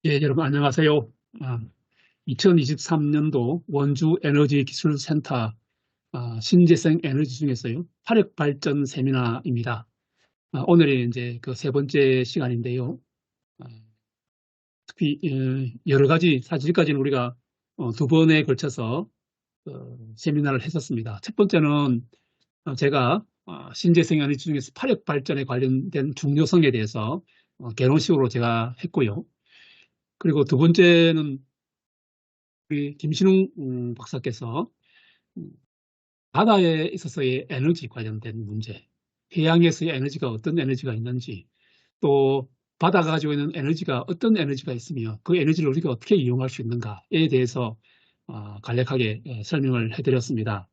예, 여러분 안녕하세요. 2023년도 원주 에너지 기술센터 신재생 에너지 중에서요. 화력 발전 세미나입니다. 오늘이 이제 그 세 번째 시간인데요. 아, 특히 여러 가지 사실까지는 우리가 두 번에 걸쳐서 세미나를 했었습니다. 첫 번째는 제가 신재생 에너지 중에서 화력 발전에 관련된 중요성에 대해서 개론식으로 제가 했고요. 그리고 두 번째는 우리 김신웅 박사께서 음, 바다에 있어서의 에너지 관련된 문제, 해양에서의 에너지가 어떤 에너지가 있는지, 또 바다가 가지고 있는 에너지가 어떤 에너지가 있으며 그 에너지를 우리가 어떻게 이용할 수 있는가에 대해서 간략하게 설명을 해드렸습니다.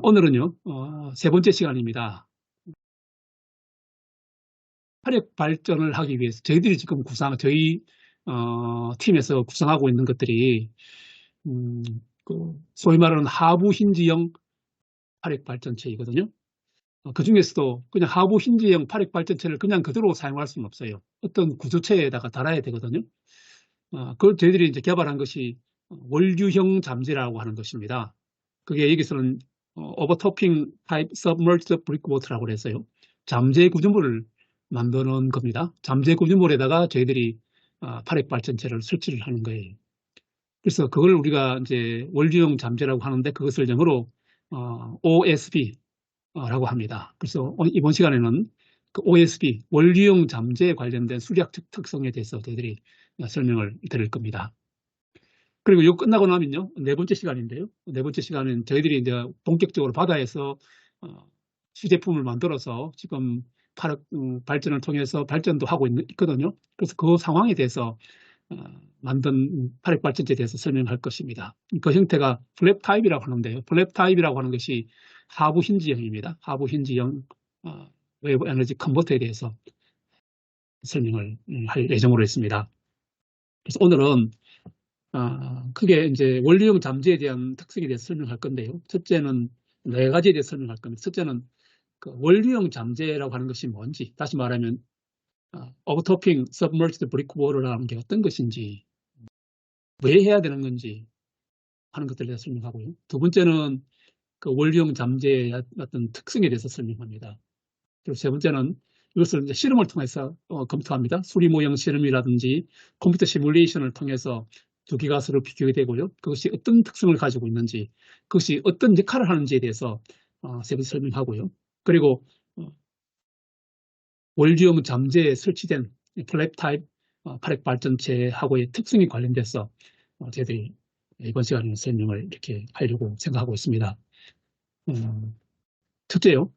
오늘은요, 세 번째 시간입니다. 화력 발전을 하기 위해서 저희들이 지금 저희 팀에서 구성하고 있는 것들이 음, 소위 말하는 하부 힌지형 화력 발전체이거든요. 그 중에서도 그냥 하부 힌지형 화력 발전체를 그냥 그대로 사용할 수는 없어요. 어떤 구조체에다가 달아야 되거든요. 그걸 저희들이 이제 개발한 것이 원류형 잠재라고 하는 것입니다. 그게 여기서는 오버토핑 타입 서브머지드 브릭워터라고 그랬어요. 잠재 구조물을 만드는 겁니다. 잠재 구조물에다가 저희들이 화력 발전체를 설치를 하는 거예요. 그래서 그걸 우리가 이제 원료형 잠재라고 하는데 그것을 영어로 OSB라고 합니다. 그래서 이번 시간에는 그 OSB 원료형 잠재에 관련된 수리학적 특성에 대해서 저희들이 설명을 드릴 겁니다. 그리고 이거 끝나고 나면요, 네 번째 시간인데요. 네 번째 시간은 저희들이 이제 본격적으로 바다에서 시제품을 만들어서 지금 발전을 통해서 발전도 하고 있거든요. 그래서 그 상황에 대해서 어, 만든 화력 발전체에 대해서 설명할 것입니다. 그 형태가 플랩 타입이라고 하는데요. 플랩 타입이라고 하는 것이 하부 힌지형입니다. 하부 힌지형 웨이브 에너지 컨버터에 대해서 설명을 할 예정으로 했습니다. 그래서 오늘은 크게 이제 원리형 잠재에 대한 특성에 대해서 설명할 건데요. 첫째는 네 가지에 대해서 설명할 겁니다. 첫째는 그 원리형 잠재라고 하는 것이 뭔지, 다시 말하면 오버토핑 서브머지드 브릭 워터라는 게 어떤 것인지, 왜 해야 되는 건지 하는 것들에 대해서 설명하고요. 두 번째는 그 원리형 잠재의 어떤 특성에 대해서 설명합니다. 그리고 세 번째는 이것을 이제 실험을 통해서 검토합니다. 수리 모형 실험이라든지 컴퓨터 시뮬레이션을 통해서 두 개가 서로 비교가 되고요. 그것이 어떤 특성을 가지고 있는지, 그것이 어떤 역할을 하는지에 대해서 세 번 설명하고요. 그리고 원리형 잠재에 설치된 플랩 타입 화력 발전체하고의 특성이 관련돼서 저희들이 이번 시간에 설명을 이렇게 하려고 생각하고 있습니다. 첫째요.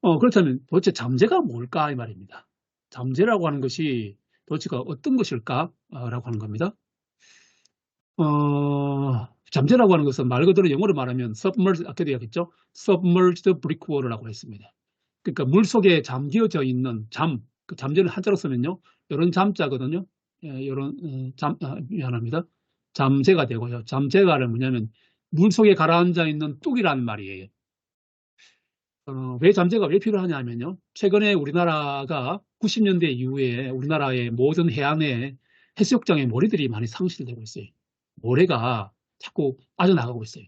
그렇다면 도대체 잠재가 뭘까 이 말입니다. 잠재라고 하는 것이 도대체가 어떤 것일까? 라고 하는 겁니다. 잠재라고 하는 것은 말 그대로 영어로 말하면 submerged, 아까도 얘기했죠? submerged brick water라고 했습니다. 그러니까 물 속에 잠기어져 있는 그 잠재를 한자로 쓰면요. 이런 잠자거든요. 이런 미안합니다. 잠재가 되고요. 잠재가 뭐냐면 물 속에 가라앉아 있는 뚝이라는 말이에요. 왜 잠재가 왜 필요하냐면요. 최근에 우리나라가 90년대 이후에 우리나라의 모든 해안에 해수욕장에 모래들이 많이 상실되고 있어요. 모래가 자꾸 빠져나가고 있어요.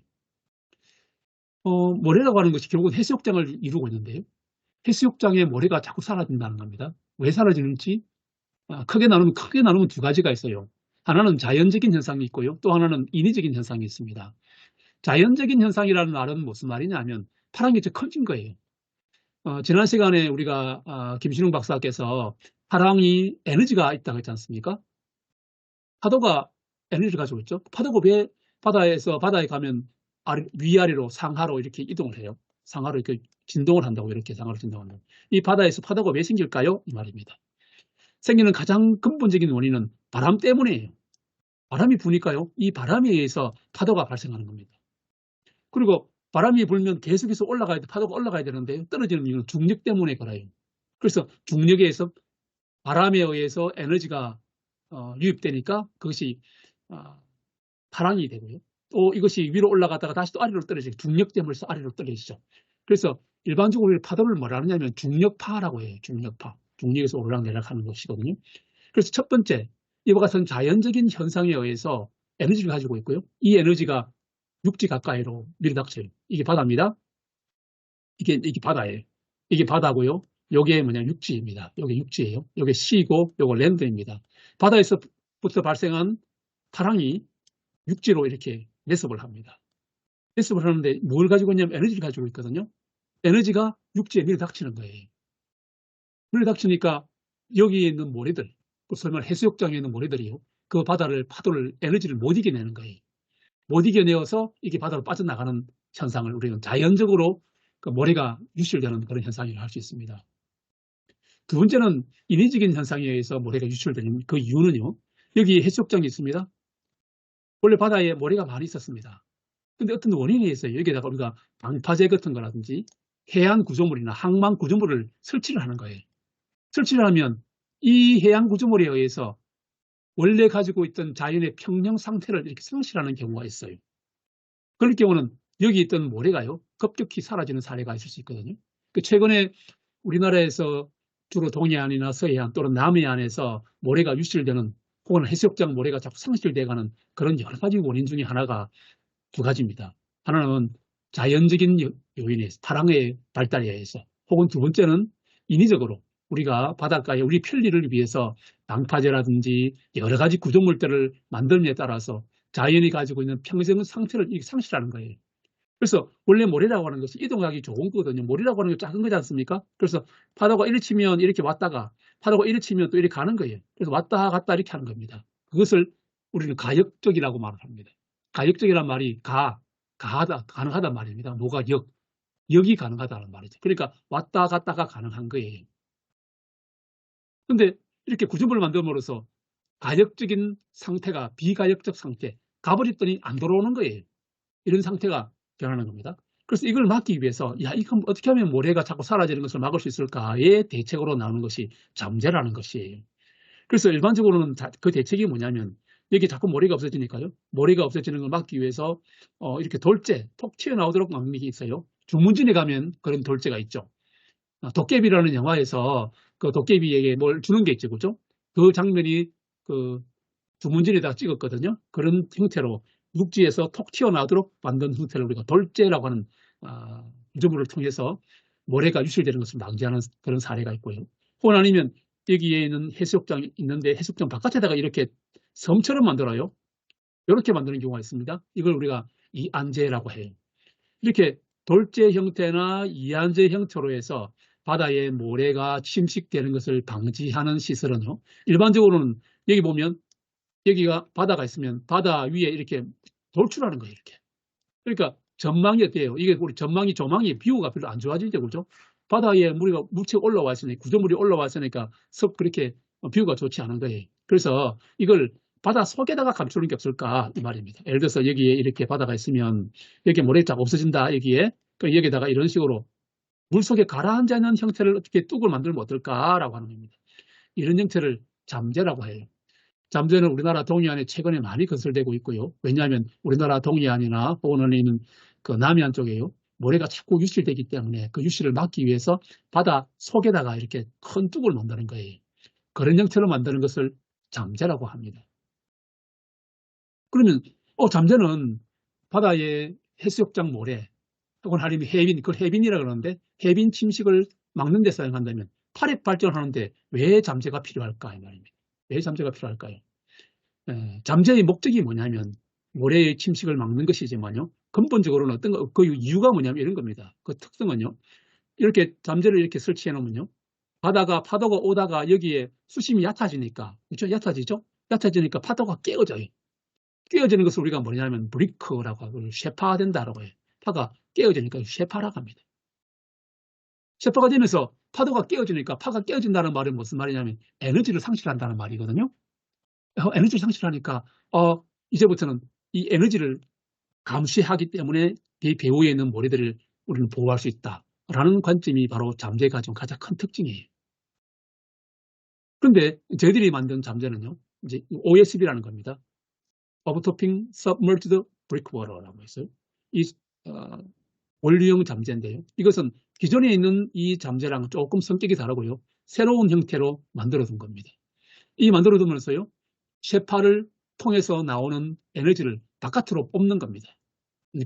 모래라고 하는 것이 결국은 해수욕장을 이루고 있는데요. 해수욕장에 모래가 자꾸 사라진다는 겁니다. 왜 사라지는지 크게 나누면 두 가지가 있어요. 하나는 자연적인 현상이 있고요. 또 하나는 인위적인 현상이 있습니다. 자연적인 현상이라는 말은 무슨 말이냐면 파랑이 더 커진 거예요. 지난 시간에 우리가 김신웅 박사께서 파랑이 에너지가 있다고 했지 않습니까? 파도가 에너지를 가지고 있죠. 파도가 왜 바다에 가면 위아래로 상하로 이렇게 이동을 해요. 상하로 이렇게 진동을 한다고 이렇게 상하로 진동한다고. 이 바다에서 파도가 왜 생길까요? 이 말입니다. 생기는 가장 근본적인 원인은 바람 때문이에요. 바람이 부니까요. 이 바람에 의해서 파도가 발생하는 겁니다. 그리고 바람이 불면 계속해서 파도가 올라가야 되는데 떨어지는 이유는 중력 때문에 그래요. 그래서 중력에 의해서 바람에 의해서 에너지가 유입되니까 그것이 파랑이 되고요. 또 이것이 위로 올라가다가 다시 또 아래로 떨어지고 중력 때문에 아래로 떨어지죠. 그래서 일반적으로 파도를 뭐라 하냐면 중력파라고 해요. 중력파. 중력에서 오르락내리락 하는 것이거든요. 그래서 첫 번째, 이와 같은 자연적인 현상에 의해서 에너지를 가지고 있고요. 이 에너지가 육지 가까이로 밀어닥쳐요. 이게 바다입니다. 이게 바다예요. 이게 바다고요. 요게 뭐냐, 육지입니다. 요게 육지예요. 요게 시고 요거 랜드입니다. 바다에서부터 발생한 파랑이 육지로 이렇게 내습을 합니다. 내습을 하는데 뭘 가지고 있냐면 에너지를 가지고 있거든요. 에너지가 육지에 밀어닥치는 거예요. 밀어닥치니까 여기에 있는 모래들, 설마 해수욕장에 있는 모래들이요. 그 파도를, 에너지를 못 이겨내는 거예요. 못 이겨내어서 이게 바다로 빠져나가는 현상을 우리는 자연적으로 그 모래가 유출되는 그런 현상이라고 할 수 있습니다. 두 번째는 인위적인 현상에 의해서 모래가 유출되는 그 이유는요. 여기 해수욕장이 있습니다. 원래 바다에 모래가 많이 있었습니다. 근데 어떤 원인에 의해서 여기에다가 우리가 방파제 같은 거라든지 해안 구조물이나 항만 구조물을 설치를 하는 거예요. 설치를 하면 이 해안 구조물에 의해서 원래 가지고 있던 자연의 평형 상태를 이렇게 상실하는 경우가 있어요. 그럴 경우는 여기 있던 모래가요, 급격히 사라지는 사례가 있을 수 있거든요. 최근에 우리나라에서 주로 동해안이나 서해안 또는 남해안에서 모래가 유출되는 혹은 해수욕장 모래가 자꾸 상실돼가는 그런 여러 가지 원인 중에 하나가 두 가지입니다. 하나는 자연적인 요인에 의해서, 파랑의 발달에 의해서, 혹은 두 번째는 인위적으로 우리가 바닷가에 우리 편리를 위해서 방파제라든지 여러 가지 구조물들을 만듦에 따라서 자연이 가지고 있는 평생 상태를 상실하는 거예요. 그래서 원래 모래라고 하는 것은 이동하기 좋은 거거든요. 모래라고 하는 게 작은 거지 않습니까? 그래서 파도가 이리 치면 이렇게 왔다가 파도가 이리 치면 또 이렇게 가는 거예요. 그래서 왔다 갔다 이렇게 하는 겁니다. 그것을 우리는 가역적이라고 말을 합니다. 가역적이란 말이 가능하단 말입니다. 뭐가 역이 가능하다는 말이죠. 그러니까 왔다 갔다가 가능한 거예요. 근데 이렇게 구조물을 만듦으로써 가역적인 상태가 비가역적 상태, 가버렸더니 안 돌아오는 거예요. 이런 상태가 변하는 겁니다. 그래서 이걸 막기 위해서 이거 어떻게 하면 모래가 자꾸 사라지는 것을 막을 수 있을까의 대책으로 나오는 것이 잠재라는 것이에요. 그래서 일반적으로는 그 대책이 뭐냐면 여기 자꾸 모래가 없어지니까요. 모래가 없어지는 걸 막기 위해서 이렇게 돌재, 톡 튀어나오도록 막는 게 있어요. 주문진에 가면 그런 돌재가 있죠. 도깨비라는 영화에서 그 도깨비에게 뭘 주는 게 있죠. 그죠? 그 장면이 그 주문진에다가 찍었거든요. 그런 형태로 육지에서 톡 튀어나오도록 만든 형태를 우리가 돌재라고 하는 구조물을 통해서 모래가 유출되는 것을 방지하는 그런 사례가 있고요. 혹은 아니면 여기에 있는 해수욕장이 있는데 해수욕장 바깥에다가 이렇게 섬처럼 만들어요. 이렇게 만드는 경우가 있습니다. 이걸 우리가 이안재라고 해요. 이렇게 돌재 형태나 이안재 형태로 해서 바다에 모래가 침식되는 것을 방지하는 시설은요. 일반적으로는 여기 보면 여기가 바다가 있으면 바다 위에 이렇게 돌출하는 거예요. 이렇게. 그러니까 전망이 어때요? 이게 우리 조망이 뷰가 별로 안 좋아지죠. 그죠? 바다에 물체가 올라와 있으니까, 구조물이 올라와 있으니까 썩 그렇게 뷰가 좋지 않은 거예요. 그래서 이걸 바다 속에다가 감추는 게 없을까 이 말입니다. 예를 들어서 여기에 이렇게 바다가 있으면 여기 모래자가 없어진다 여기에. 여기다가 이런 식으로 물 속에 가라앉아 있는 형태를 어떻게 뚝을 만들면 어떨까라고 하는 겁니다. 이런 형태를 잠재라고 해요. 잠재는 우리나라 동해안에 최근에 많이 건설되고 있고요. 왜냐하면 우리나라 동해안이나 혹은 있는 그 남해안 쪽에요. 모래가 자꾸 유실되기 때문에 그 유실을 막기 위해서 바다 속에다가 이렇게 큰 뚝을 만드는 거예요. 그런 형태로 만드는 것을 잠재라고 합니다. 그러면 잠재는 바다의 해수욕장 모래 혹은 아니면 해빈, 그걸 해빈이라고 그러는데 해빈 침식을 막는 데 사용한다면 파력 발전하는데 왜 잠재가 필요할까 이 말입니다. 왜 잠재가 필요할까요? 잠재의 목적이 뭐냐면 모래의 침식을 막는 것이지만요. 근본적으로는 어떤 그 이유가 뭐냐면 이런 겁니다. 그 특성은요. 이렇게 잠재를 이렇게 설치해 놓으면요. 파도가 오다가 여기에 수심이 얕아지니까, 그렇죠? 얕아지니까 파도가 깨어져요. 깨어지는 것을 우리가 뭐냐면 브리크라고 하고 쉐파된다라고 해요. 파가 깨어지니까 쉐파라고 합니다. 쉐파가 되면서 파도가 깨어지니까 파가 깨어진다는 말은 무슨 말이냐면 에너지를 상실한다는 말이거든요. 에너지를 상실하니까 이제부터는 이 에너지를 감시하기 때문에 이 배후에 있는 모래들을 우리는 보호할 수 있다라는 관점이 바로 잠재가 가진 가장 큰 특징이에요. 그런데 저희들이 만든 잠재는요, 이제 OSB라는 겁니다. Overtopping Submerged Breakwater라고 했어요. 이 원리형 잠재인데요. 이것은 기존에 있는 이 잠재랑 조금 성격이 다르고요. 새로운 형태로 만들어둔 겁니다. 이 만들어두면서요, 쇠파를 통해서 나오는 에너지를 바깥으로 뽑는 겁니다.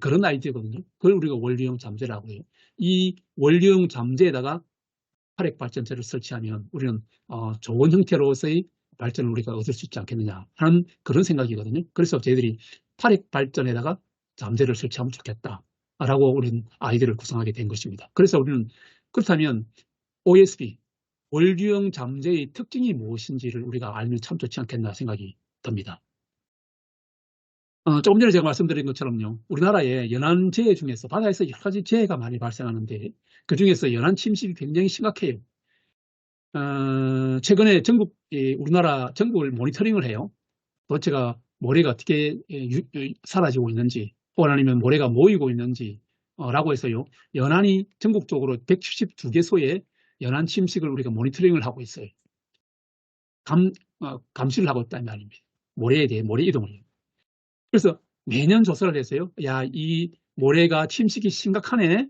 그런 아이디어거든요. 그걸 우리가 원리형 잠재라고 해요. 이 원리형 잠재에다가 화력 발전체를 설치하면 우리는 좋은 형태로서의 발전을 우리가 얻을 수 있지 않겠느냐 하는 그런 생각이거든요. 그래서 저희들이 화력 발전에다가 잠재를 설치하면 좋겠다라고 우리는 아이디어를 구성하게 된 것입니다. 그래서 우리는 그렇다면 OSB, 원리형 잠재의 특징이 무엇인지를 우리가 알면 참 좋지 않겠나 생각이 듭니다. 조금 전에 제가 말씀드린 것처럼요, 우리나라의 연안재해 중에서 바다에서 여러 가지 재해가 많이 발생하는데 그 중에서 연안 침식이 굉장히 심각해요. 최근에 우리나라 전국을 모니터링을 해요. 도대체가 모래가 어떻게 사라지고 있는지, 혹은 아니면 모래가 모이고 있는지, 라고 해서요, 연안이 전국적으로 172개소의 연안 침식을 우리가 모니터링을 하고 있어요. 감시를 하고 있다는 말입니다. 모래에 대해 모래 이동을. 그래서 매년 조사를 해서요, 야, 이 모래가 침식이 심각하네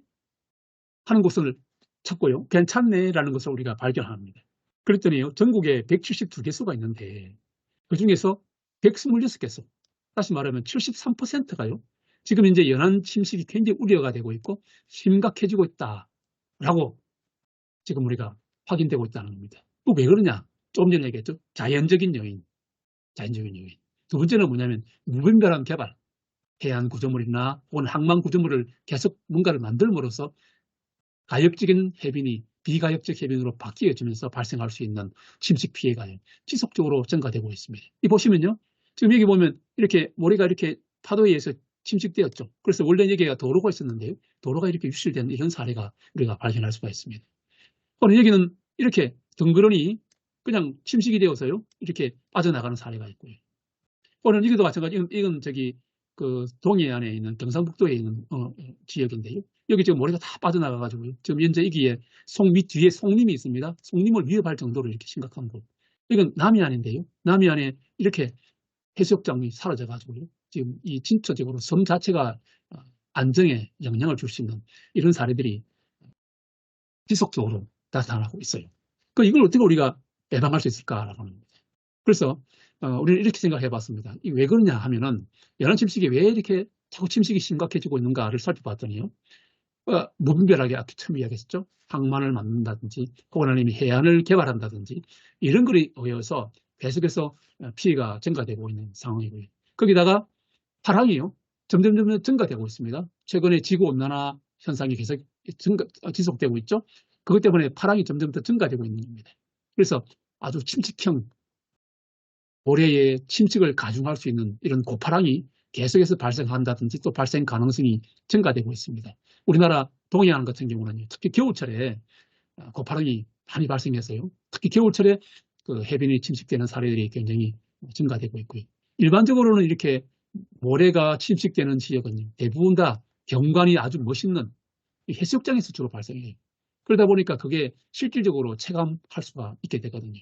하는 곳을 찾고요, 괜찮네라는 것을 우리가 발견합니다. 그랬더니요, 전국에 172개소가 있는데 그 중에서 126개소, 다시 말하면 73%가요, 지금 이제 연안 침식이 굉장히 우려가 되고 있고 심각해지고 있다라고 지금 우리가 확인되고 있다는 겁니다. 또 왜 그러냐? 조금 전에 얘기했죠. 자연적인 요인. 두 번째는 뭐냐면 무분별한 개발. 해안 구조물이나 혹은 항만 구조물을 계속 뭔가를 만들므로써 가역적인 해변이 비가역적 해변으로 바뀌어지면서 발생할 수 있는 침식 피해가 지속적으로 증가되고 있습니다. 이 보시면요, 지금 여기 보면 이렇게 모래가 이렇게 파도에 의해서 침식되었죠. 그래서 원래 여기가 도로가 있었는데요, 도로가 이렇게 유실된 이런 사례가 우리가 발견할 수가 있습니다. 그럼 여기는 이렇게 덩그러니 그냥 침식이 되어서요, 이렇게 빠져나가는 사례가 있고요. 오늘 여기도 마찬가지. 이건 저기 그 동해안에 있는 경상북도에 있는 지역인데요. 여기 지금 모래가 다 빠져나가가지고요, 지금 현재 여기에 뒤에 송림이 있습니다. 송림을 위협할 정도로 이렇게 심각한 곳. 이건 남해안인데요. 남해안에 이렇게 해수욕장이 사라져가지고요, 지금 이 진처적으로 섬 자체가 안정에 영향을 줄 수 있는 이런 사례들이 지속적으로 나타나고 있어요. 이걸 어떻게 우리가 예방할 수 있을까라고 합니다. 그래서 우리는 이렇게 생각해 봤습니다. 이게 왜 그러냐 하면은 연안 침식이 왜 이렇게 자꾸 침식이 심각해지고 있는가를 살펴봤더니요, 무분별하게 아까 처음 이야기했죠. 항만을 만든다든지 혹은 아니면 해안을 개발한다든지 이런 것에 의해서 계속해서 피해가 증가되고 있는 상황이고요. 거기다가 파랑이요, 점점 증가되고 있습니다. 최근에 지구온난화 현상이 계속 지속되고 있죠. 그것 때문에 파랑이 점점 더 증가되고 있는 겁니다. 그래서 아주 침식형 모래의 침식을 가중할 수 있는 이런 고파랑이 계속해서 발생한다든지 또 발생 가능성이 증가되고 있습니다. 우리나라 동해안 같은 경우는 특히 겨울철에 고파랑이 많이 발생해서요, 특히 겨울철에 그 해변이 침식되는 사례들이 굉장히 증가되고 있고요. 일반적으로는 이렇게 모래가 침식되는 지역은 대부분 다 경관이 아주 멋있는 해수욕장에서 주로 발생해요. 그러다 보니까 그게 실질적으로 체감할 수가 있게 되거든요.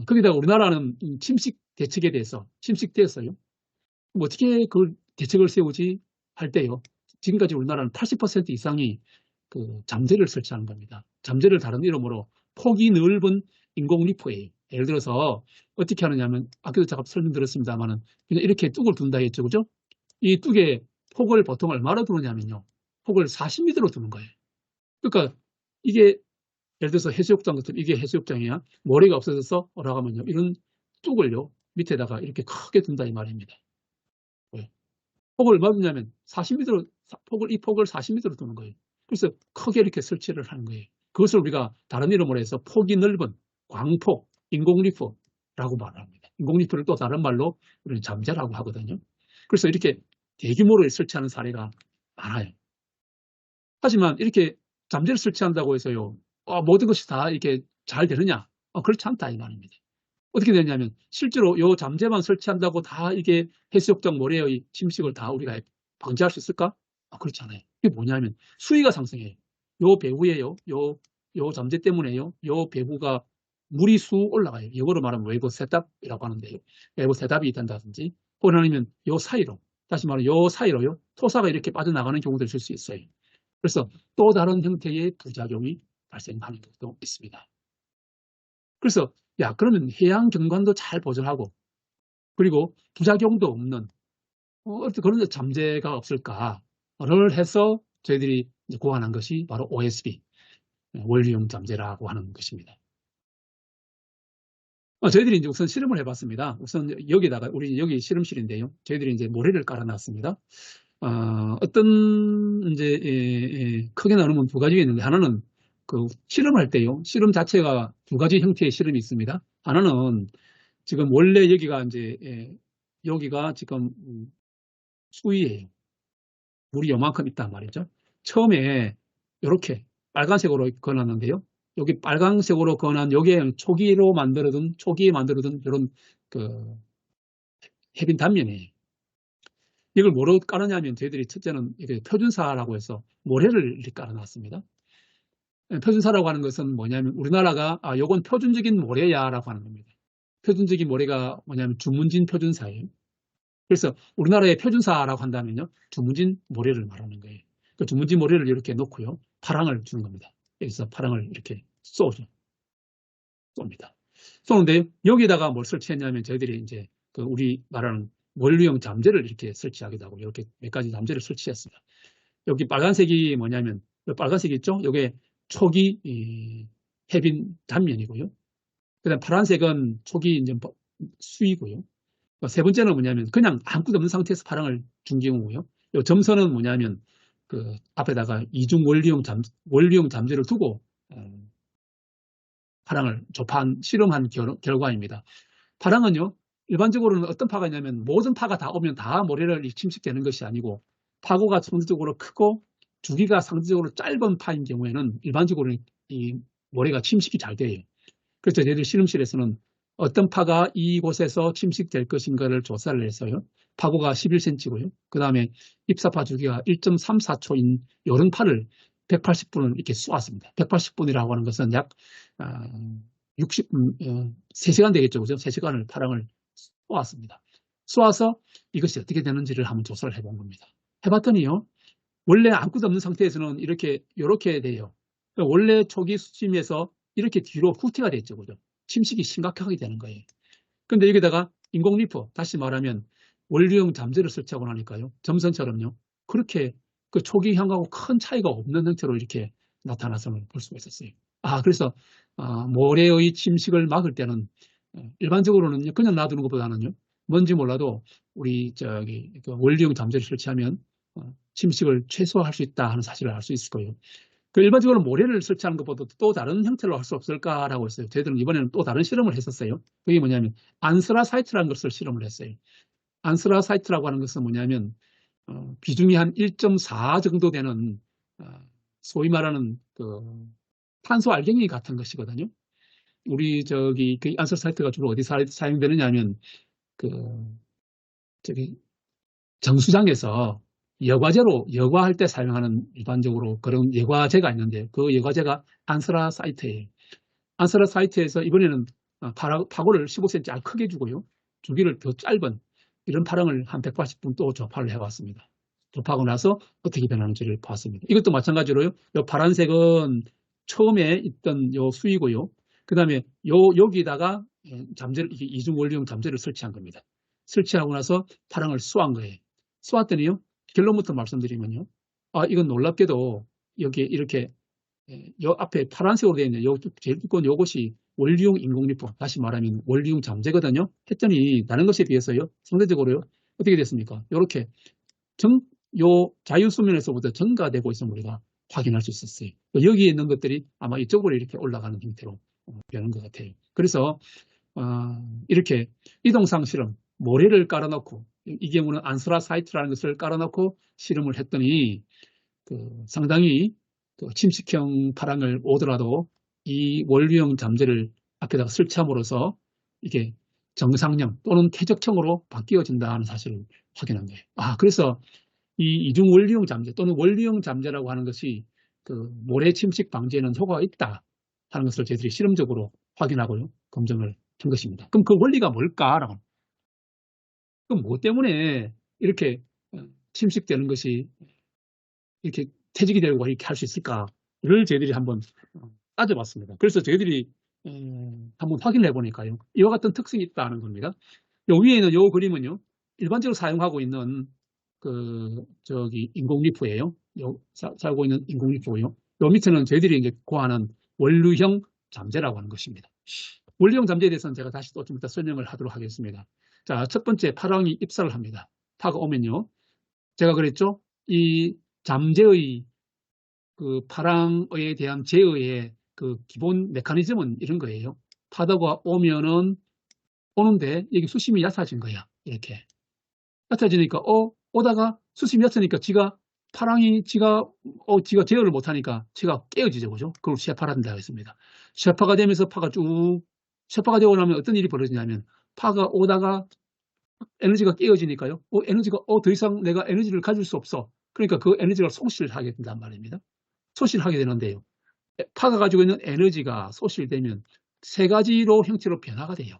거기다가 우리나라는 침식 대책에 대해서 침식되었어요. 어떻게 그 대책을 세우지 할 때요, 지금까지 우리나라는 80% 이상이 그 잠재를 설치하는 겁니다. 잠재를 다른 이름으로 폭이 넓은 인공 리프예요. 예를 들어서 어떻게 하느냐면, 아까도 제가 설명드렸습니다만은 그냥 이렇게 뚝을 둔다 했죠, 그죠? 이 뚝의 폭을 보통 얼마나 두느냐면요, 폭을 40m로 두는 거예요. 그러니까 이게 예를 들어서 해수욕장 같은, 이게 해수욕장이야, 모래가 없어져서 올라가면요, 이런 뚝을요 밑에다가 이렇게 크게 둔다 이 말입니다. 폭을 얼마 두냐면 40m로, 이 폭을 40m로 두는 거예요. 그래서 크게 이렇게 설치를 하는 거예요. 그것을 우리가 다른 이름으로 해서 폭이 넓은 광폭, 인공리프라고 말합니다. 인공리프를 또 다른 말로 우리는 잠재라고 하거든요. 그래서 이렇게 대규모로 설치하는 사례가 많아요. 하지만 이렇게 잠재를 설치한다고 해서요, 모든 것이 다 이렇게 잘 되느냐? 그렇지 않다 이 말입니다. 어떻게 되냐면 실제로 요 잠재만 설치한다고 다 이게 해수욕장 모래의 침식을 다 우리가 방지할 수 있을까? 그렇지 않아요. 이게 뭐냐면 수위가 상승해요. 요 배후에요, 요 잠재 때문에요, 요 배후가 물이 쑥 올라가요. 이거로 말하면 웨이브 셋업이라고 하는데요. 웨이브 셋업이 된다든지 혹은 아니면 요 사이로, 다시 말하면 요 사이로요, 토사가 이렇게 빠져나가는 경우도 있을 수 있어요. 그래서 또 다른 형태의 부작용이 발생하는 것도 있습니다. 그래서 야, 그러면 해양 경관도 잘 보존하고 그리고 부작용도 없는 그런 잠재가 없을까를 해서 저희들이 이제 고안한 것이 바로 OSB, 원리용 잠재라고 하는 것입니다. 저희들이 이제 우선 실험을 해봤습니다. 우선 여기다가 우리 여기 실험실인데요. 저희들이 이제 모래를 깔아놨습니다. 어떤 이제 크게 나누면 두 가지가 있는데 하나는 그 실험할 때요. 실험 자체가 두 가지 형태의 실험이 있습니다. 하나는 지금 원래 여기가 이제 여기가 지금 수위예요. 물이 요만큼 있단 말이죠. 처음에 이렇게 빨간색으로 그어놨는데요. 여기 빨간색으로 그어놓은 요게 초기에 만들어둔 이런 그 해빈 단면이에요. 이걸 뭐로 깔았냐면 저희들이 첫째는 이게 표준사라고 해서 모래를 이렇게 깔아놨습니다. 표준사라고 하는 것은 뭐냐면 우리나라가 요건 표준적인 모래야라고 하는 겁니다. 표준적인 모래가 뭐냐면 주문진 표준사예요. 그래서 우리나라의 표준사라고 한다면요. 주문진 모래를 말하는 거예요. 그 주문진 모래를 이렇게 놓고요. 파랑을 주는 겁니다. 여기서 파랑을 이렇게 쏘죠. 쏩니다. 쏘는데 여기다가 뭘 설치했냐면 저희들이 이제 그 우리 말하는 원료형 잠재를 이렇게 설치하기도 하고 이렇게 몇 가지 잠재를 설치했습니다. 여기 빨간색이 뭐냐면 빨간색 있죠? 이게 초기 해빈 단면이고요. 그다음 파란색은 초기 이제 수위고요. 세 번째는 뭐냐면 그냥 아무것도 없는 상태에서 파랑을 준 경우고요. 요 점선은 뭐냐면 그 앞에다가 이중 원리용 잠재를 두고 파랑을 실험한 결과입니다. 파랑은요, 일반적으로는 어떤 파가 있냐면 모든 파가 다 오면 다 모래를 침식되는 것이 아니고 파고가 상대적으로 크고 주기가 상대적으로 짧은 파인 경우에는 일반적으로 이 모래가 침식이 잘 돼요. 그래서 저희들 실험실에서는 어떤 파가 이곳에서 침식될 것인가를 조사를 해서요. 파고가 11cm고요. 그 다음에 입사파 주기가 1.34초인 이런 파를 180분을 이렇게 쏘았습니다. 180분이라고 하는 것은 약 3시간 되겠죠. 그죠? 3시간을 파랑을 쏘았습니다. 쏘아서 이것이 어떻게 되는지를 한번 조사를 해본 겁니다. 해봤더니요. 원래 아무것도 없는 상태에서는 이렇게 돼요. 원래 초기 수심에서 이렇게 뒤로 후퇴가 됐죠. 그죠? 침식이 심각하게 되는 거예요. 근데 여기다가 인공 리프, 다시 말하면 원료형 잠재를 설치하고 나니까요. 점선처럼요. 그렇게 그 초기형하고 큰 차이가 없는 형태로 이렇게 나타나서는 볼 수가 있었어요. 그래서 모래의 침식을 막을 때는 일반적으로는 그냥 놔두는 것보다는요. 뭔지 몰라도 우리 그 원료형 잠재를 설치하면 침식을 최소화할 수 있다 하는 사실을 알 수 있을 거예요. 그 일반적으로 모래를 설치하는 것보다 또 다른 형태로 할 수 없을까라고 했어요. 저희들은 이번에는 또 다른 실험을 했었어요. 그게 뭐냐면 안스라사이트라는 것을 실험을 했어요. 안스라사이트라고 하는 것은 뭐냐면 비중이 한 1.4 정도 되는 소위 말하는 그 탄소 알갱이 같은 것이거든요. 우리 그 안스라사이트가 주로 어디 사용되느냐 하면 그 정수장에서 여과할 때 사용하는 일반적으로 그런 여과제가 있는데 그 여과제가 안스라사이트예요. 안스라사이트에서 이번에는 파고를 15cm 알 크게 주고요. 주기를 더 짧은 이런 파랑을 한 180분 또 조파를 해봤습니다. 조파하고 나서 어떻게 변하는지를 봤습니다. 이것도 마찬가지로요. 이 파란색은 처음에 있던 요 수위고요. 그 다음에 여기다가 이중 원료형 잠재를 설치한 겁니다. 설치하고 나서 파랑을 쏘한 거예요. 쏘았더니요. 결론부터 말씀드리면요. 이건 놀랍게도 여기에 이렇게 요 앞에 파란색으로 되어 있는 제일 두꺼운 요것이 원리용 인공리프, 다시 말하면 원리용 잠재거든요. 했더니 다른 것에 비해서요. 상대적으로요. 어떻게 됐습니까? 이렇게 요 자연수면에서부터 증가되고 있음을 우리가 확인할 수 있었어요. 여기에 있는 것들이 아마 이쪽으로 이렇게 올라가는 형태로 되는 것 같아요. 그래서 이렇게 이동상 실험, 모래를 깔아놓고 이 경우는 안스라사이트라는 것을 깔아놓고 실험을 했더니 상당히 침식형 파랑을 오더라도 이 원료형 잠재를 앞에다가 설치함으로써 이게 정상형 또는 퇴적형으로 바뀌어진다는 사실을 확인한 거예요. 그래서 이 이중 원료형 잠재 또는 원료형 잠재라고 하는 것이 모래 침식 방지에는 효과가 있다 하는 것을 저희들이 실험적으로 확인하고요. 검증을 한 것입니다. 그럼 그 원리가 뭘까라고. 그럼 뭐 때문에 이렇게 침식되는 것이 이렇게 퇴직이 되고 이렇게 할 수 있을까를 저희들이 한번 따져봤습니다. 그래서 저희들이 한번 확인해 보니까요. 이와 같은 특성이 있다는 겁니다. 요 위에는 요 그림은요. 일반적으로 사용하고 있는 인공리프예요. 살고 있는 인공리프고요. 요 밑에는 저희들이 이제 구하는 원류형 잠재라고 하는 것입니다. 원료형 잠재에 대해서는 제가 다시 또 좀 이따 설명을 하도록 하겠습니다. 자, 첫 번째 파랑이 입사를 합니다. 파가 오면요. 제가 그랬죠. 이 잠재의 파랑에 대한 제어의 기본 메커니즘은 이런 거예요. 파도가 오는데 여기 수심이 얕아진 거야. 이렇게. 얕아지니까 오다가 수심이 얕으니까 지가 제어를 못하니까 지가 깨어지죠. 그죠? 그걸 쇠파란다고 했습니다. 쇠파가 되면서 쇠파가 되고 나면 어떤 일이 벌어지냐면 파가 오다가 에너지가 깨어지니까요. 에너지가 더 이상 내가 에너지를 가질 수 없어. 그러니까 그 에너지를 소실하게 된단 말입니다. 소실하게 되는데요. 파가 가지고 있는 에너지가 소실되면 세 가지로 형태로 변화가 돼요.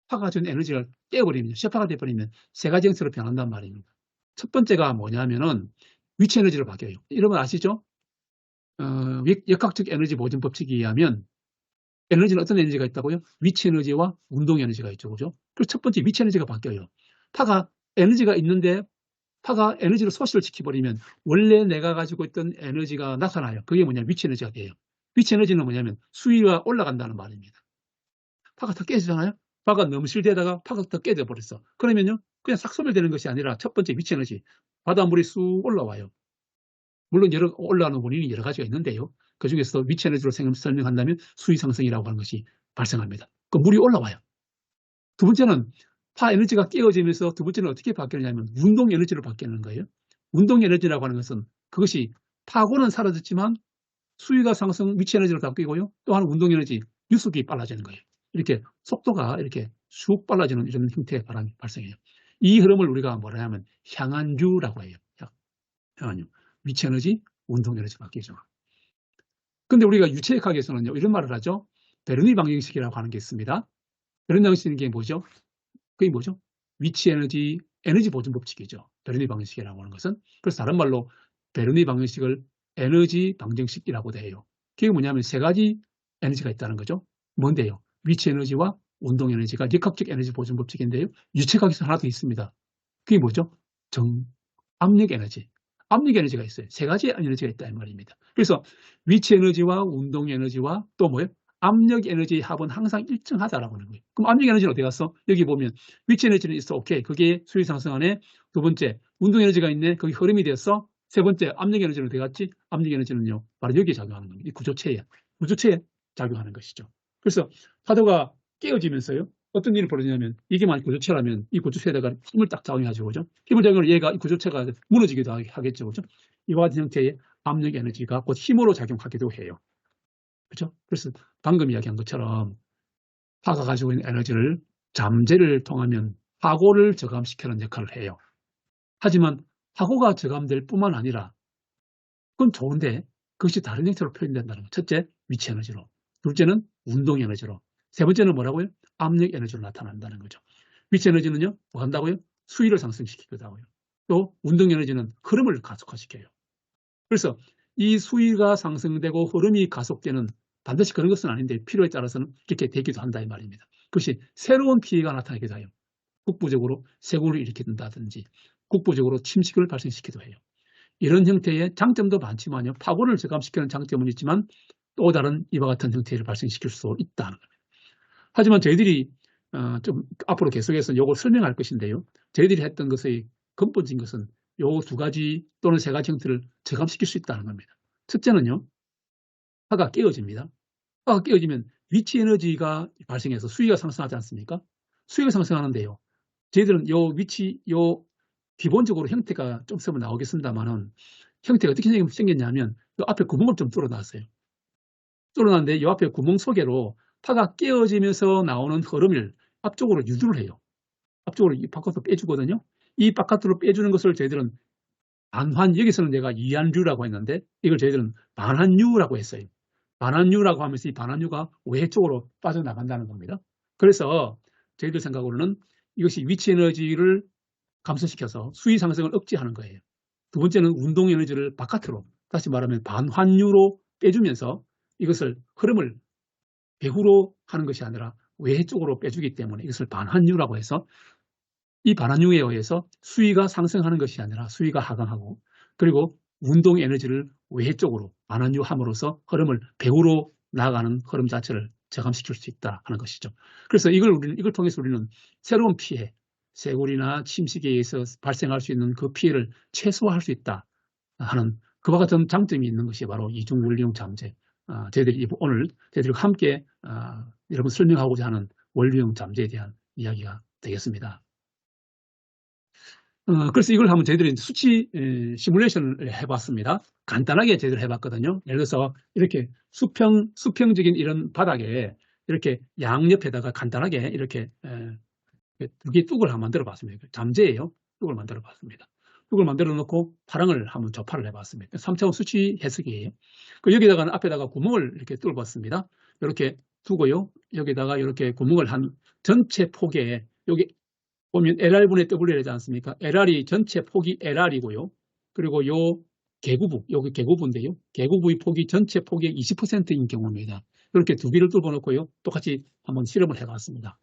파가 가지고 있는 에너지를 깨어버리면, 쇠파가 돼버리면 세 가지 형태로 변한단 말입니다. 첫 번째가 뭐냐면은 위치 에너지로 바뀌어요. 여러분 아시죠? 역학적 에너지 보존 법칙에 의하면 에너지는 어떤 에너지가 있다고요? 위치 에너지와 운동 에너지가 있죠. 그죠? 그래서 첫 번째 위치 에너지가 바뀌어요. 파가 에너지가 있는데 파가 에너지를 소실을 시켜버리면 원래 내가 가지고 있던 에너지가 나타나요. 그게 뭐냐? 위치 에너지가 돼요. 위치 에너지는 뭐냐면 수위가 올라간다는 말입니다. 파가 더 깨지잖아요? 파가 넘실대다가 파가 더 깨져 버렸어. 그러면요, 그냥 싹 소멸되는 것이 아니라 첫 번째 위치 에너지, 바닷물이 쑥 올라와요. 물론 올라오는 원인이 여러 가지가 있는데요. 그 중에서 위치 에너지로 설명한다면 수위 상승이라고 하는 것이 발생합니다. 그 물이 올라와요. 두 번째는 파 에너지가 깨어지면서 두 번째는 어떻게 바뀌느냐면 운동 에너지로 바뀌는 거예요. 운동 에너지라고 하는 것은 그것이 파고는 사라졌지만 수위가 상승, 위치 에너지로 바뀌고요. 또한 운동 에너지, 유속이 빨라지는 거예요. 이렇게 속도가 이렇게 쑥 빨라지는 이런 형태의 바람이 발생해요. 이 흐름을 우리가 뭐라 하면 향한유라고 해요. 향한유. 위치 에너지, 운동 에너지 바뀌죠. 근데 우리가 유체역학에서는요, 이런 말을 하죠. 베르니 방정식이라고 하는 게 있습니다. 베르니 방정식이 뭐죠? 그게 뭐죠? 위치 에너지 보존 법칙이죠. 베르니 방정식이라고 하는 것은. 그래서 다른 말로 베르니 방정식을 에너지 방정식이라고도 해요. 그게 뭐냐면 세 가지 에너지가 있다는 거죠. 뭔데요? 위치 에너지와 운동 에너지가 역학적 에너지 보존 법칙인데요. 유체학에서 하나 더 있습니다. 그게 뭐죠? 압력 에너지. 압력 에너지가 있어요. 세 가지 에너지가 있다 이 말입니다. 그래서 위치 에너지와 운동 에너지와 또 뭐예요? 압력 에너지의 합은 항상 일정하다라고 하는 거예요. 그럼 압력 에너지는 어디 갔어? 여기 보면 위치 에너지는 있어. 오케이. 그게 수위 상승하네. 두 번째, 운동 에너지가 있네. 거기 흐름이 됐어. 세 번째, 압력 에너지는 어디 갔지? 압력 에너지는요. 바로 여기에 작용하는 겁니다. 이 구조체에 작용하는 것이죠. 그래서 파도가 깨어지면서요. 어떤 일이 벌어지냐면 이게 만약 구조체라면 이 구조체에다가 힘을 딱 작용하죠. 그죠? 힘을 작용을 얘가 이 구조체가 무너지기도 하겠죠. 그죠? 이와 같은 형태의 압력 에너지가 곧 힘으로 작용하기도 해요. 그죠? 그래서 방금 이야기한 것처럼 파가 가지고 있는 에너지를 잠재를 통하면 파고를 저감시키는 역할을 해요. 하지만 파고가 저감될 뿐만 아니라 그건 좋은데 그것이 다른 형태로 표현된다는 거. 첫째, 위치 에너지로. 둘째는 운동 에너지로. 세 번째는 뭐라고요? 압력 에너지로 나타난다는 거죠. 위치 에너지는요, 뭐 한다고요? 수위를 상승시키기도 하고요. 또 운동 에너지는 흐름을 가속화시켜요. 그래서 이 수위가 상승되고 흐름이 가속되는 반드시 그런 것은 아닌데 필요에 따라서는 이렇게 되기도 한다 이 말입니다. 그것이 새로운 피해가 나타나기도 해요. 국부적으로 세군을 일으킨다든지 국부적으로 침식을 발생시키기도 해요. 이런 형태의 장점도 많지만요. 파고를 저감시키는 장점은 있지만 또 다른 이와 같은 형태를 발생시킬 수 있다는 겁니다. 하지만 저희들이 좀 앞으로 계속해서 이걸 설명할 것인데요. 저희들이 했던 것의 근본적인 것은 요 두 가지 또는 세 가지 형태를 저감시킬 수 있다는 겁니다. 첫째는요. 파가 깨어집니다. 파가 깨어지면 위치 에너지가 발생해서 수위가 상승하지 않습니까? 수위가 상승하는데요. 저희들은 요 위치, 기본적으로 형태가 좀 있으면 나오겠습니다만은 형태가 어떻게 생겼냐면 요 앞에 구멍을 좀 뚫어놨어요. 뚫어놨는데 요 앞에 구멍 소개로 파가 깨어지면서 나오는 흐름을 앞쪽으로 유도를 해요. 앞쪽으로 바깥으로 빼주거든요. 이 바깥으로 빼주는 것을 저희들은 여기서는 내가 이한류라고 했는데 이걸 저희들은 반환유라고 했어요. 반환유라고 하면서 이 반환유가 외 쪽으로 빠져나간다는 겁니다. 그래서 저희들 생각으로는 이것이 위치 에너지를 감소시켜서 수위 상승을 억제하는 거예요. 두 번째는 운동 에너지를 바깥으로, 다시 말하면 반환유로 빼주면서 이것을 흐름을 배후로 하는 것이 아니라 외해 쪽으로 빼주기 때문에 이것을 반환율이라고 해서 이 반환율에 의해서 수위가 상승하는 것이 아니라 수위가 하강하고 그리고 운동 에너지를 외해 쪽으로 반환율함으로써 흐름을 배후로 나아가는 흐름 자체를 저감시킬 수 있다 하는 것이죠. 그래서 이걸 통해서 우리는 새로운 피해, 쇠골이나 침식에 의해서 발생할 수 있는 그 피해를 최소화할 수 있다 하는 그와 같은 장점이 있는 것이 바로 이중 원리형 잠재. 저희들이 오늘 저희들과 함께 여러분 설명하고자 하는 원리형 잠재에 대한 이야기가 되겠습니다. 그래서 이걸 한번 저희들이 수치 시뮬레이션을 해봤습니다. 간단하게 저희들 해봤거든요. 예를 들어서 이렇게 수평적인 이런 바닥에 이렇게 양옆에다가 간단하게 이렇게 두 개의 뚝을 한번 만들어 봤습니다. 잠재예요. 뚝을 만들어 봤습니다. 뚝을 만들어 놓고 파랑을 한번 조파를 해봤습니다. 3차원 수치 해석이에요. 여기다가는 앞에다가 구멍을 이렇게 뚫어봤습니다. 이렇게 두고요. 여기다가 이렇게 구멍을 한 전체 폭에 여기 보면 LR분의 W라지 않습니까? LR이 전체 폭이 LR이고요. 그리고 요 개구부, 여기 개구부인데요. 개구부의 폭이 전체 폭의 20%인 경우입니다. 이렇게 두 개를 뚫어 놓고요. 똑같이 한번 실험을 해봤습니다.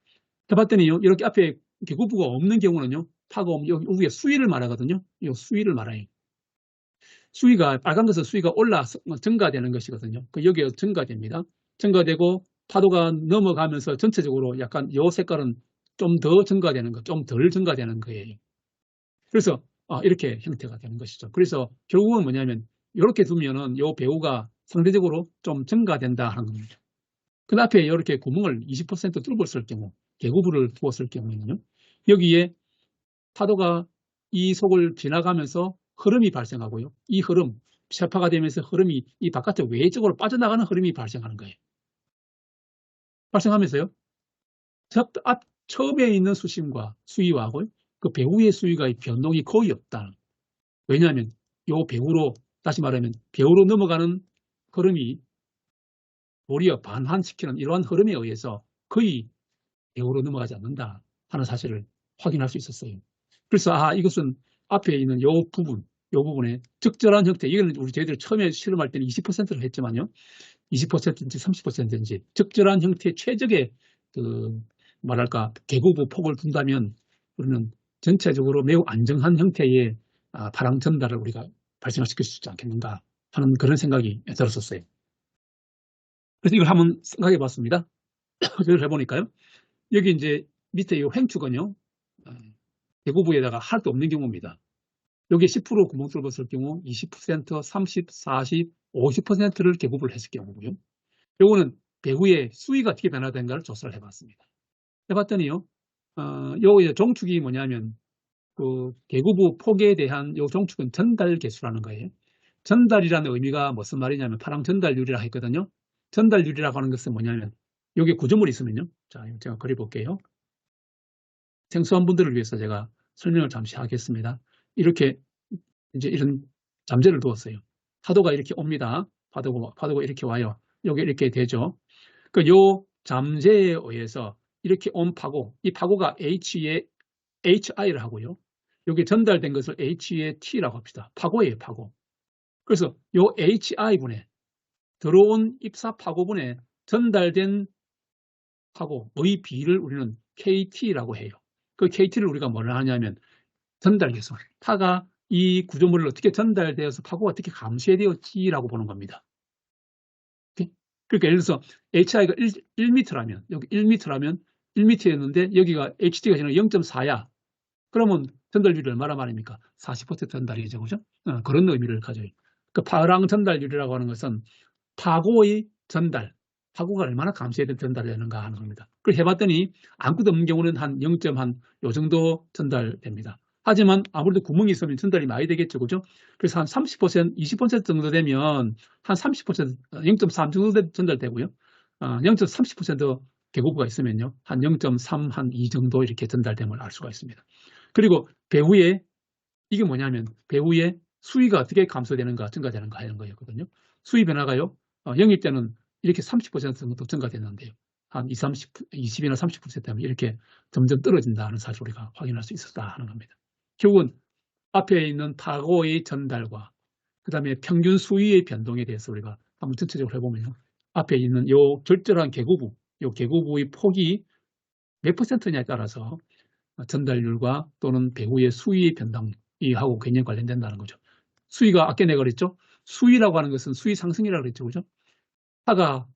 해봤더니요. 이렇게 앞에 개구부가 없는 경우는요. 파가 없는 여기 위에 수위를 말하거든요. 이 수위를 말해요. 수위가 빨간 것은 수위가 증가되는 것이거든요. 여기에 증가됩니다. 증가되고 파도가 넘어가면서 전체적으로 약간 이 색깔은 좀 더 증가되는 거, 좀 덜 증가되는 거예요. 그래서 이렇게 형태가 되는 것이죠. 그래서 결국은 뭐냐면 이렇게 두면은 이 배우가 상대적으로 좀 증가된다 하는 겁니다. 그 앞에 이렇게 구멍을 20% 뚫었을 경우, 개구부를 두었을 경우에는요. 여기에 파도가 이 속을 지나가면서 흐름이 발생하고요. 이 흐름, 쇠파가 되면서 흐름이 이 바깥쪽 외쪽으로 빠져나가는 흐름이 발생하는 거예요. 발생하면서요. 처음에 있는 수심과 수위하고 그 배후의 수위가 변동이 거의 없다. 왜냐하면 이 배후로 다시 말하면 배후로 넘어가는 흐름이 도리어 반환시키는 이러한 흐름에 의해서 거의 배후로 넘어가지 않는다 하는 사실을 확인할 수 있었어요. 그래서 이것은 앞에 있는 이 부분에 적절한 형태, 이거는 우리 저희들 처음에 실험할 때는 20%를 했지만요. 20%인지 30%인지 적절한 형태의 최적의 개구부 폭을 둔다면 우리는 전체적으로 매우 안정한 형태의 파랑 전달을 우리가 발생시킬 수 있지 않겠는가 하는 그런 생각이 들었었어요. 그래서 이걸 한번 생각해 봤습니다. 이걸 해보니까요. 여기 이제 밑에 이 횡축은요. 개구부에다가 하나도 없는 경우입니다. 여기 10% 구멍 뚫었을 경우 20%, 30, 40, 50%를 개구부를 했을 경우고요. 요거는 배후의 수위가 어떻게 변화된가를 조사를 해봤습니다. 해봤더니요. 요 종축이 뭐냐면 그 개구부 폭에 대한 요 종축은 전달 개수라는 거예요. 전달이라는 의미가 무슨 말이냐면 파랑 전달률이라 했거든요. 전달률이라고 하는 것은 뭐냐면 여기 구조물이 있으면요. 자, 제가 그려볼게요. 생소한 분들을 위해서 제가 설명을 잠시 하겠습니다. 이렇게 이제 이런 잠재를 두었어요. 파도가 이렇게 옵니다. 파도가 이렇게 와요. 여기 이렇게 되죠. 요 잠재에 의해서 이렇게 온 파고, 이 파고가 HI를 하고요. 여기 전달된 것을 HET라고 합시다. 파고예요, 파고. 그래서 요 HI분에 들어온 입사 파고분에 전달된 파고의 비를 우리는 KT라고 해요. 그 KT를 우리가 뭐라 하냐면 전달계수. 파가 이 구조물을 어떻게 전달되어서 파고가 어떻게 감쇄되었지라고 보는 겁니다. 그러니까 예를 들어서 HI가 1m라면 여기 1m라면 1m였는데 여기가 HT가 지금 0.4야. 그러면 전달률이 얼마나 말입니까? 40% 전달이죠. 그죠? 그런 의미를 가져요. 그 파랑 전달률이라고 하는 것은 파고의 전달, 파고가 얼마나 감쇄된 전달이 되는가 하는 겁니다. 그걸 해봤더니 아무것도 없는 경우는 한 0.1 요 정도 전달됩니다. 하지만 아무래도 구멍이 있으면 전달이 많이 되겠죠. 그죠? 그래서 한 30%, 20% 정도 되면 한 30%, 0.3 정도 전달되고요. 0.30% 개구부가 있으면요. 한 0.3, 한 2 정도 이렇게 전달됨을 알 수가 있습니다. 그리고 배후에 이게 뭐냐면 배후에 수위가 어떻게 감소되는가, 증가되는가 하는 거였거든요. 수위 변화가요. 영입 때는 이렇게 30% 정도 증가됐는데요. 한 20이나 30% 되면 이렇게 점점 떨어진다는 사실 우리가 확인할 수 있었다 하는 겁니다. 결국은 앞에 있는 파고의 전달과 그 다음에 평균 수위의 변동에 대해서 우리가 한번 전체적으로 해보면요. 앞에 있는 요 절절한 계고부, 요 계고부의 폭이 몇 %냐에 따라서 전달률과 또는 배후의 수위의 변동이하고 굉장히 관련된다는 거죠. 수위가 아까 내가 그랬죠? 수위라고 하는 것은 수위 상승이라고 그랬죠. 그죠? 파가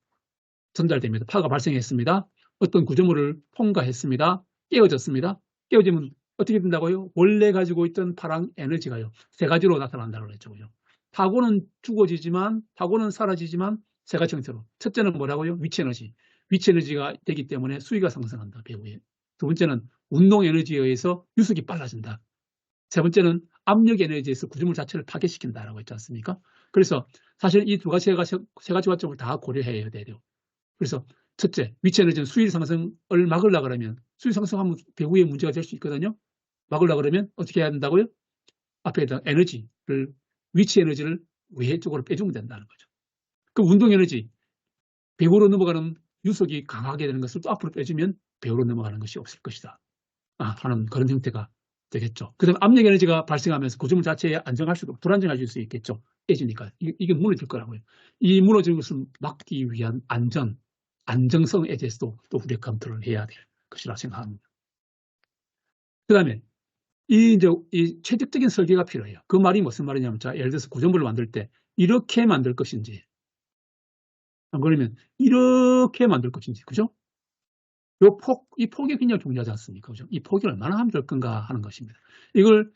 전달됩니다. 파가 발생했습니다. 어떤 구조물을 통과했습니다. 깨어졌습니다. 깨어지면 어떻게 된다고요? 원래 가지고 있던 파랑 에너지가요. 세 가지로 나타난다고 그랬죠. 그죠? 파고는 죽어지지만, 파고는 사라지지만 세 가지 형태로. 첫째는 뭐라고요? 위치 에너지. 위치 에너지가 되기 때문에 수위가 상승한다. 배후에. 두 번째는 운동 에너지에 의해서 유속이 빨라진다. 세 번째는 압력 에너지에서 구조물 자체를 파괴시킨다라고 했지 않습니까? 그래서 사실 이 두 가지 세 가지 관점을 다 고려해야 돼요. 그래서 첫째, 위치 에너지는 수위 상승을 막으려고 그러면 수위 상승하면 배후에 문제가 될 수 있거든요. 막으려고 그러면 어떻게 해야 된다고요? 앞에다 에너지를, 위치 에너지를 외해 쪽으로 빼주면 된다는 거죠. 그 운동 에너지, 배후로 넘어가는 유속이 강하게 되는 것을 또 앞으로 빼주면 배후로 넘어가는 것이 없을 것이다. 하는 그런 형태가 되겠죠. 그 다음에 압력 에너지가 발생하면서 구조물 자체에 안정할 수도, 불안정해질 수 있겠죠. 깨지니까. 이게 무너질 거라고요. 이 무너지는 것을 막기 위한 안정성에 대해서도 또 우리가 검토를 해야 될 것이라 생각합니다. 그 다음에 이 최적적인 설계가 필요해요. 그 말이 무슨 말이냐면, 자, 예를 들어서 구조물을 만들 때 이렇게 만들 것인지, 그러면 이렇게 만들 것인지, 그죠? 이 폭이 굉장히 중요하지 않습니까? 그죠? 이 폭이 얼마나 하면 될 건가 하는 것입니다. 이걸,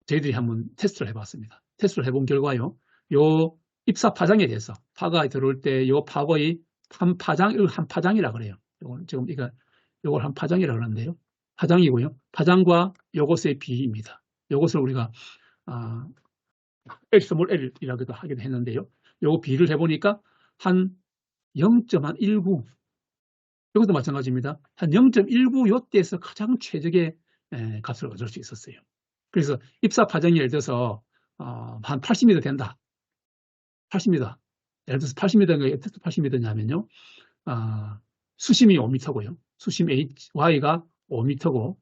저희들이 한번 테스트를 해봤습니다. 테스트를 해본 결과요, 요 입사 파장에 대해서, 파가 들어올 때 요 파고의 한 파장이라 그래요. 지금 요걸 한 파장이라 그러는데요. 파장이고요. 파장과 요것의 비입니다. 요것을 우리가, L 스몰 L이라고도 하기도 했는데요. 요 비를 해보니까 한 0.19, 이것도 마찬가지입니다. 한 0.19 요때에서 가장 최적의 값을 얻을 수 있었어요. 그래서 입사 파장이 예를 들어서 한 80m 된다. 80m. 예를 들어서 80m인가 어떻게 80m냐면요. 수심이 5m고요. 수심 Y가 5m고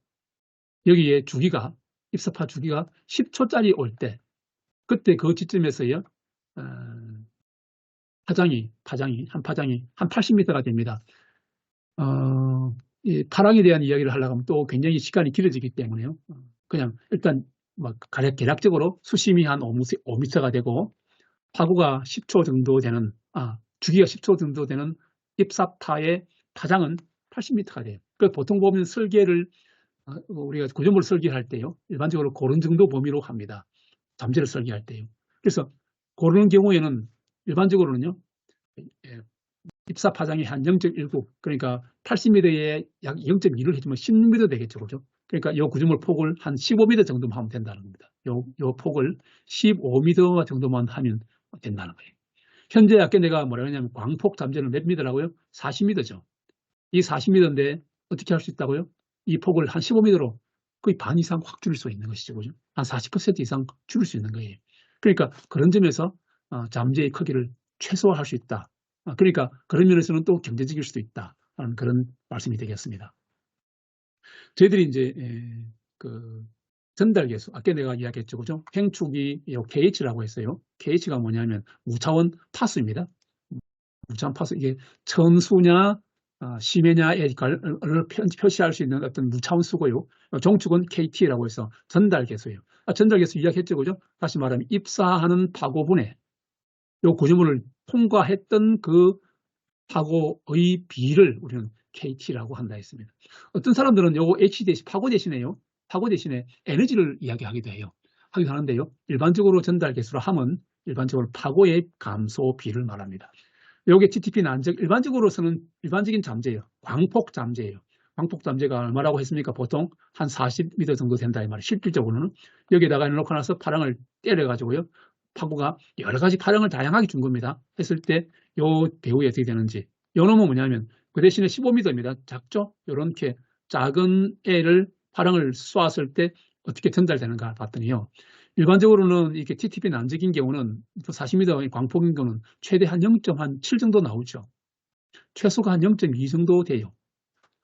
여기에 주기가, 입사파 주기가 10초짜리 올 때, 그때 그 지점에서요, 한 파장이 한 80m가 됩니다. 이 파랑에 대한 이야기를 하려고 하면 또 굉장히 시간이 길어지기 때문에요. 그냥 일단 대략적으로 수심이 한 5m가 되고 파고가 10초 정도 되는, 주기가 10초 정도 되는 입사파의 파장은 80m가 돼요. 그 보통 보면 설계를 우리가 구조물 설계할 때요, 일반적으로 그런 정도 범위로 합니다. 잠재를 설계할 때요. 그래서 그런 경우에는 일반적으로는요, 입사 파장이 한 0.19, 그러니까 80m에 약 0.2를 해주면 16m 되겠죠, 그죠? 그러니까 이 구조물 폭을 한 15m 정도만 하면 된다는 겁니다. 요 폭을 15m 정도만 하면 된다는 거예요. 현재 아까 내가 뭐라고 했냐면 광폭 잠재는 몇 미터라고요? 40m죠. 이 40m인데 어떻게 할 수 있다고요? 이 폭을 한 15m로 거의 반 이상 확 줄일 수 있는 것이죠, 그죠? 한 40% 이상 줄일 수 있는 거예요. 그러니까 그런 점에서 잠재의 크기를 최소화할 수 있다. 그러니까 그런 면에서는 또 경제적일 수도 있다 하는 그런 말씀이 되겠습니다. 저희들이 이제 그 전달 계수, 아까 내가 이야기했죠, 그죠? 횡축이 KH라고 했어요. KH가 뭐냐면 무차원 파수입니다. 무차원 파수, 이게 천수냐 심해냐를 표시할 수 있는 어떤 무차원 수고요. 종축은 KT라고 해서 전달 계수예요. 전달 계수 이야기했죠, 그죠? 다시 말하면 입사하는 파고분에 요 구조물을 통과했던 그 파고의 비를 우리는 KT라고 한다 했습니다. 어떤 사람들은 요거 H 대신 파고 대신에요. 파고 대신에 에너지를 이야기하기도 해요. 하기도 하는데요. 일반적으로 전달 계수로 하면 일반적으로 파고의 감소 비를 말합니다. 요게 TTP는 일반적으로서는 일반적인 잠재예요. 광폭 잠재예요. 광폭 잠재가 얼마라고 했습니까? 보통 한 40m 정도 된다 이 말이에요. 실질적으로는 여기에다가 놓고 나서 파랑을 때려가지고요. 파고가 여러 가지 파랑을 다양하게 준 겁니다. 했을 때 요 배후에 어떻게 되는지. 요 놈은 뭐냐면 그 대신에 15m입니다. 작죠? 요렇게 작은 애를 파랑을 쏘았을 때 어떻게 전달되는가 봤더니요. 일반적으로는 이렇게 TTP 난적인 경우는 40m 광폭인 경우는 최대 한 0.7 정도 나오죠. 최소가 한 0.2 정도 돼요.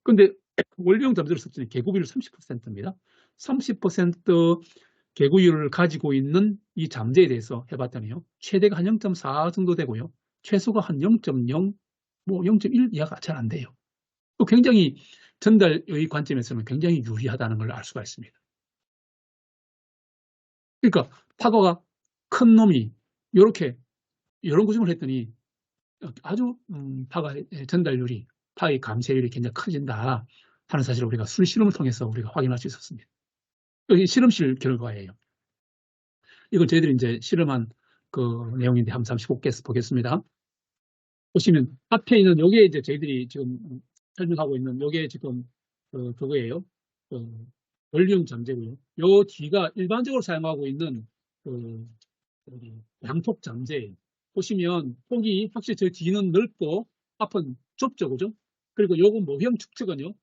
근데 원료용 잠재를 썼더니 개구비율 30%입니다. 30% 개구율을 가지고 있는 이 잠재에 대해서 해봤더니요. 최대가 한 0.4 정도 되고요. 최소가 한 0.0, 뭐 0.1 이하가 잘 안 돼요. 또 굉장히 전달의 관점에서는 굉장히 유리하다는 걸 알 수가 있습니다. 그러니까 파거가 큰 놈이 이렇게 이런 구조를 했더니 아주 파의 전달률이, 파의 감쇄율이 굉장히 커진다 하는 사실을 우리가 수실험을 통해서 우리가 확인할 수 있었습니다. 여기 실험실 결과예요. 이건 저희들이 이제 실험한 그 내용인데 한번 잠시 보겠습니다. 보시면 앞에 있는 요게 이제 저희들이 지금 설명하고 있는 요게 지금 그거예요. 원리형 잠재고요. 요 뒤가 일반적으로 사용하고 있는 그 양폭 잠재예요. 보시면 폭이 확실히 저 뒤는 넓고 앞은 좁죠, 그죠? 그리고 요건 모형 축측은요,